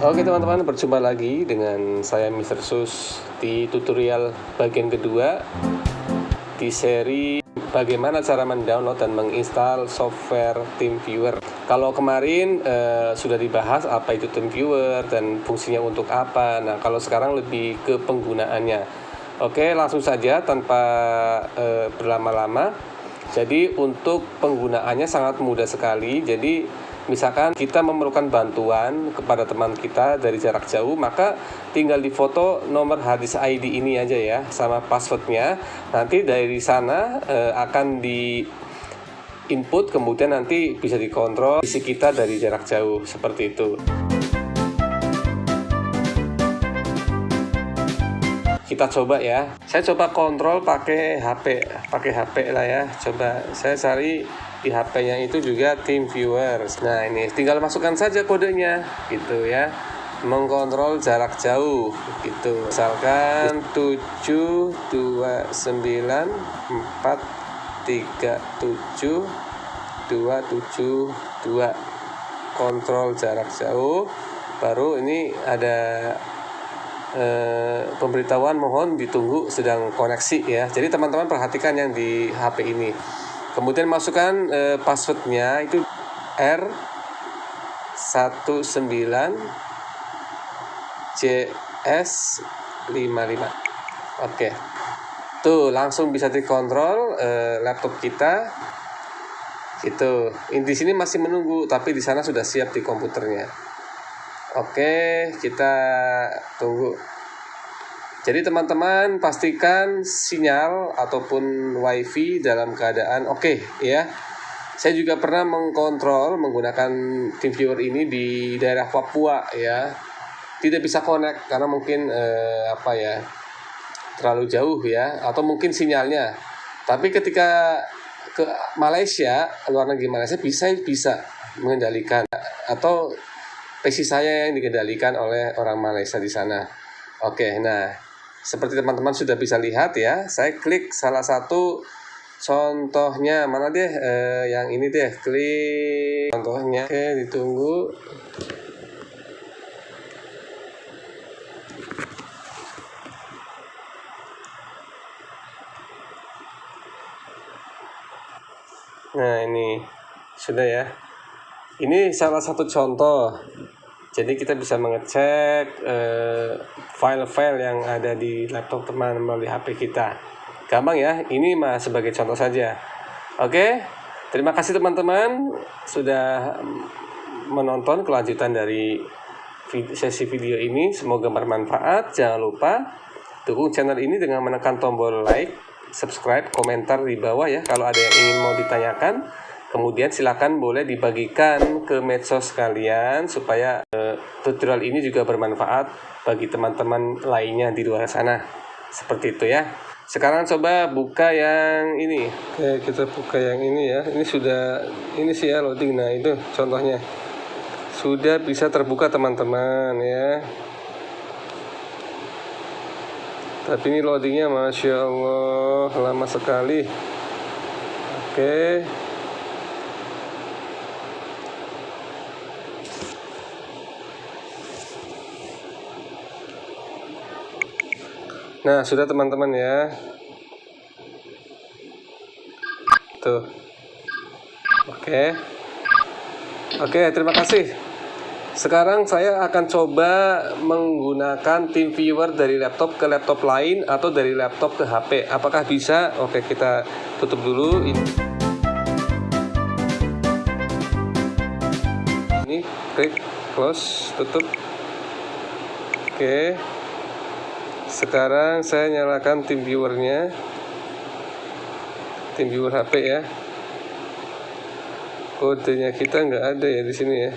Oke teman-teman, berjumpa lagi dengan saya Mr. Sus di tutorial bagian kedua di seri bagaimana cara mendownload dan menginstal software TeamViewer. Kalau kemarin sudah dibahas apa itu TeamViewer dan fungsinya untuk apa. Nah, kalau sekarang lebih ke penggunaannya. Oke, langsung saja tanpa berlama-lama. Jadi untuk penggunaannya sangat mudah sekali. Jadi misalkan kita memerlukan bantuan kepada teman kita dari jarak jauh, maka tinggal difoto nomor harddisk ID ini aja ya, sama passwordnya. Nanti dari sana akan di input, kemudian nanti bisa dikontrol isi kita dari jarak jauh, seperti itu. Kita coba ya. Saya coba kontrol pakai HP lah ya. Coba saya cari di HP-nya itu juga TeamViewer. Nah, ini tinggal masukkan saja kodenya gitu ya. Mengkontrol jarak jauh gitu. Misalkan 729437272. Kontrol jarak jauh. Baru ini ada pemberitahuan mohon ditunggu sedang koneksi ya. Jadi teman-teman perhatikan yang di HP ini. Kemudian masukkan passwordnya itu R19JS55. Oke. Tuh langsung bisa dikontrol laptop kita. Gitu. Di sini masih menunggu, tapi di sana sudah siap di komputernya. Oke, kita tunggu. Jadi teman-teman pastikan sinyal ataupun wifi dalam keadaan oke ya. Saya juga pernah mengkontrol menggunakan TeamViewer ini di daerah Papua ya. Tidak bisa connect karena mungkin terlalu jauh ya, atau mungkin sinyalnya. Tapi ketika ke Malaysia, luar negeri Malaysia bisa mengendalikan, atau PC saya yang dikendalikan oleh orang Malaysia di sana. Oke, nah seperti teman-teman sudah bisa lihat ya, saya klik salah satu contohnya, mana deh yang ini deh, klik contohnya. Oke, ditunggu. Nah, ini sudah ya. Ini salah satu contoh. Jadi kita bisa mengecek file-file yang ada di laptop teman melalui HP kita. Gampang ya, ini mah sebagai contoh saja. Oke, terima kasih teman-teman sudah menonton kelanjutan dari sesi video ini. Semoga bermanfaat. Jangan lupa dukung channel ini dengan menekan tombol like, subscribe, komentar di bawah ya kalau ada yang ingin mau ditanyakan. Kemudian silakan boleh dibagikan ke medsos kalian supaya tutorial ini juga bermanfaat bagi teman-teman lainnya di luar sana. Seperti itu ya. Sekarang coba buka yang ini. Oke, kita buka yang ini ya. Ini sih ya loading. Nah, itu contohnya. Sudah bisa terbuka teman-teman ya. Tapi ini loadingnya Masya Allah lama sekali. Oke. Nah, sudah teman-teman ya. Tuh. Oke, terima kasih. Sekarang saya akan coba menggunakan TeamViewer dari laptop ke laptop lain atau dari laptop ke HP. Apakah bisa? Oke, kita tutup dulu. Ini klik close, tutup. Oke. Sekarang saya nyalakan TeamViewer-nya, TeamViewer HP ya. Kodenya kita nggak ada ya di sini ya.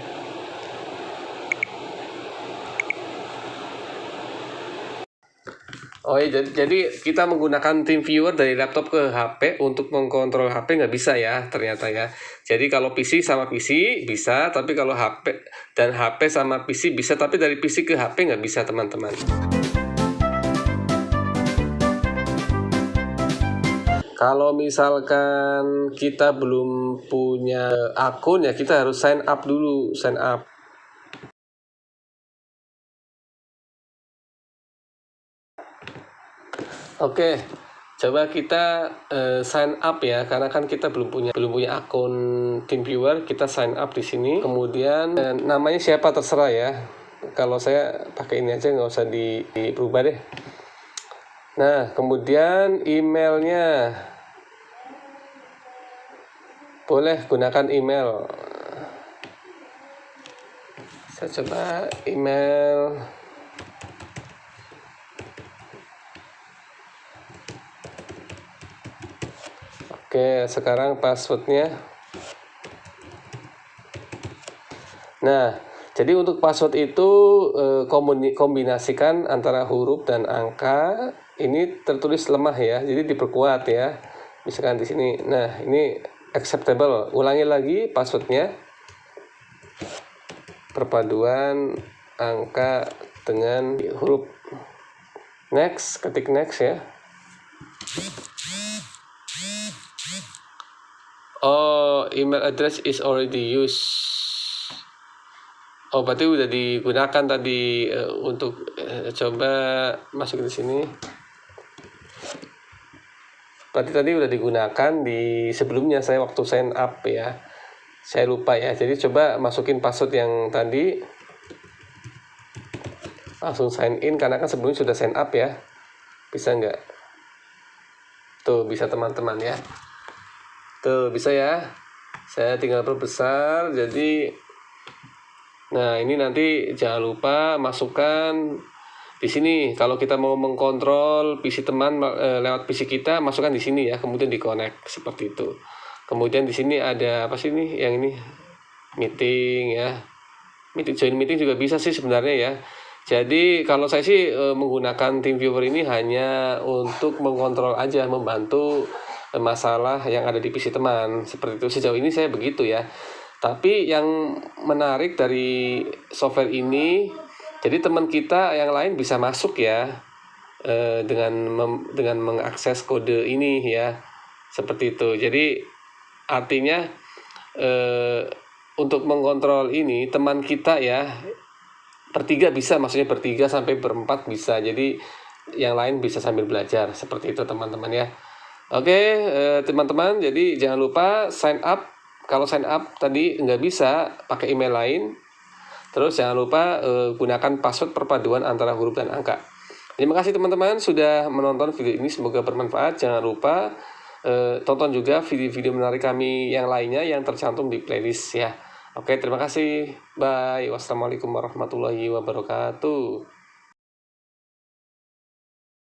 Oh iya, jadi kita menggunakan TeamViewer dari laptop ke HP untuk mengkontrol HP nggak bisa ya ternyata ya. Jadi kalau PC sama PC bisa, tapi kalau HP dan HP sama PC bisa, tapi dari PC ke HP nggak bisa teman-teman. Kalau misalkan kita belum punya akun ya kita harus sign up dulu, sign up. Oke, coba kita sign up ya, karena kan kita belum punya akun TeamViewer. Kita sign up di sini. Kemudian namanya siapa terserah ya. Kalau saya pakai ini aja, nggak usah dirubah deh. Nah, kemudian emailnya boleh gunakan email. Saya coba email. Oke, sekarang passwordnya. Nah, jadi untuk password itu kombinasikan antara huruf dan angka. Ini tertulis lemah ya, jadi diperkuat ya. Misalkan di sini. Nah, ini acceptable. Ulangi lagi passwordnya. Perpaduan angka dengan huruf. Next, ketik next ya. Oh, email address is already used. Oh, berarti udah digunakan tadi untuk coba masuk di sini. Berarti tadi udah digunakan di sebelumnya saya waktu sign up ya. Saya lupa ya. Jadi coba masukin password yang tadi. Langsung sign in karena kan sebelumnya sudah sign up ya. Bisa nggak? Tuh, bisa teman-teman ya. Tuh, bisa ya. Saya tinggal perbesar. Jadi nah, ini nanti jangan lupa masukkan di sini. Kalau kita mau mengkontrol PC teman lewat PC kita, masukkan di sini ya, kemudian di-connect seperti itu. Kemudian di sini ada apa sih ini? Yang ini meeting ya. Join meeting juga bisa sih sebenarnya ya. Jadi kalau saya sih menggunakan TeamViewer ini hanya untuk mengontrol aja, membantu masalah yang ada di PC teman. Seperti itu sejauh ini saya begitu ya. Tapi yang menarik dari software ini, jadi teman kita yang lain bisa masuk ya dengan mengakses kode ini ya, seperti itu. Jadi artinya untuk mengontrol ini teman kita ya bertiga bisa, maksudnya bertiga sampai berempat bisa. Jadi yang lain bisa sambil belajar seperti itu teman-teman ya. Oke teman-teman, jadi jangan lupa sign up. Kalau sign up tadi nggak bisa pakai email lain, terus jangan lupa gunakan password perpaduan antara huruf dan angka. Terima kasih teman-teman sudah menonton video ini, semoga bermanfaat. Jangan lupa tonton juga video-video menarik kami yang lainnya yang tercantum di playlist ya. Oke, terima kasih. Bye. Wassalamualaikum warahmatullahi wabarakatuh.